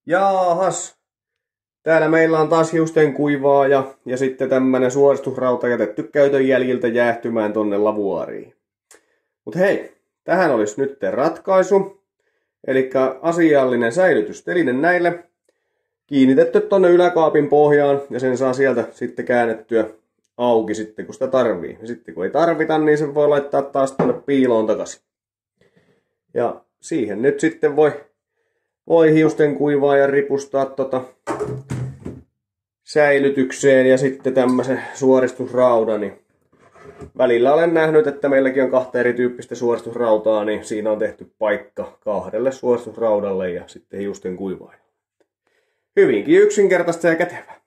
Jaahas, täällä meillä on taas hiusten kuivaaja ja sitten tämmönen suoristusrauta jätetty käytön jäljiltä jäähtymään tonne lavuaariin. Mut hei, tähän olisi nyt ratkaisu. Eli asiallinen säilytysteline näille. Kiinnitetty tonne yläkaapin pohjaan ja sen saa sieltä sitten käännettyä auki sitten kun sitä tarvii. Ja sitten kun ei tarvita, niin sen voi laittaa taas tonne piiloon takaisin. Ja siihen nyt sitten voi hiusten kuivaa ja ripustaa säilytykseen ja sitten tämmöisen suoristusraudan. Niin välillä olen nähnyt, että meilläkin on kahta erityyppistä suoristusrautaa, niin siinä on tehty paikka kahdelle suoristusraudalle ja sitten hiusten kuivaajalle. Hyvinkin yksinkertaista ja kätevää.